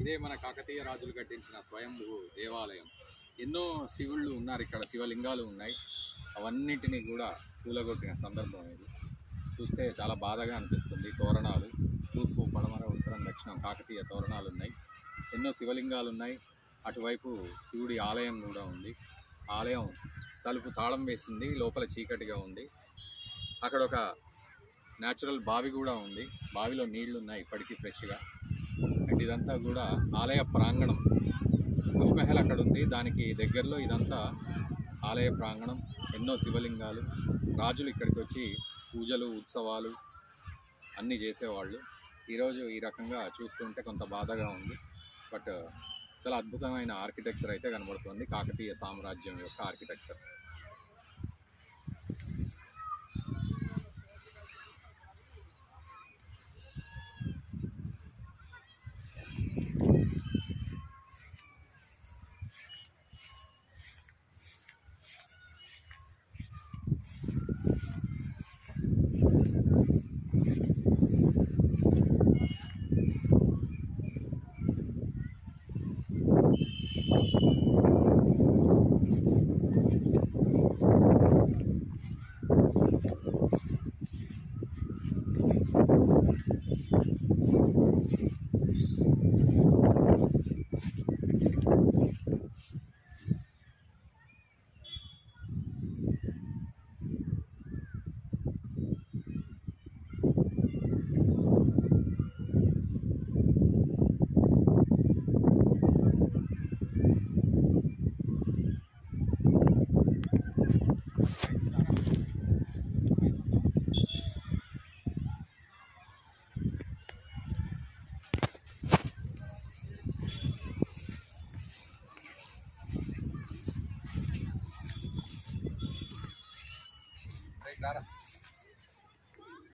ఇదే మన కాకతీయ రాజులు కట్టించిన స్వయంభూ దేవాలయం. ఎన్నో శివుళ్ళు ఉన్నారు ఇక్కడ, శివలింగాలు ఉన్నాయి. అవన్నింటినీ కూడా కూలగొట్టిన సందర్భం ఇది. చూస్తే చాలా బాధగా అనిపిస్తుంది. తోరణాలు తూర్పు, పడమర, ఉత్తరం, దక్షిణం కాకతీయ తోరణాలు ఉన్నాయి. ఎన్నో శివలింగాలు ఉన్నాయి. అటువైపు శివుడి ఆలయం కూడా ఉంది. ఆలయం తలుపు తాళం వేసింది, లోపల చీకటిగా ఉంది. అక్కడ ఒక న్యాచురల్ బావి కూడా ఉంది. బావిలో నీళ్లు ఉన్నాయి ఇప్పటికీ ఫ్రెష్గా. అండ్ ఇదంతా కూడా ఆలయ ప్రాంగణం. కుష్మహల్ అక్కడ ఉంది, దానికి దగ్గరలో ఇదంతా ఆలయ ప్రాంగణం. ఎన్నో శివలింగాలు. రాజులు ఇక్కడికి వచ్చి పూజలు, ఉత్సవాలు అన్నీ చేసేవాళ్ళు. ఈరోజు ఈ రకంగా చూస్తుంటే కొంత బాధగా ఉంది. బట్ చాలా అద్భుతమైన ఆర్కిటెక్చర్ అయితే కనబడుతుంది, కాకతీయ సామ్రాజ్యం యొక్క ఆర్కిటెక్చర్. Claro.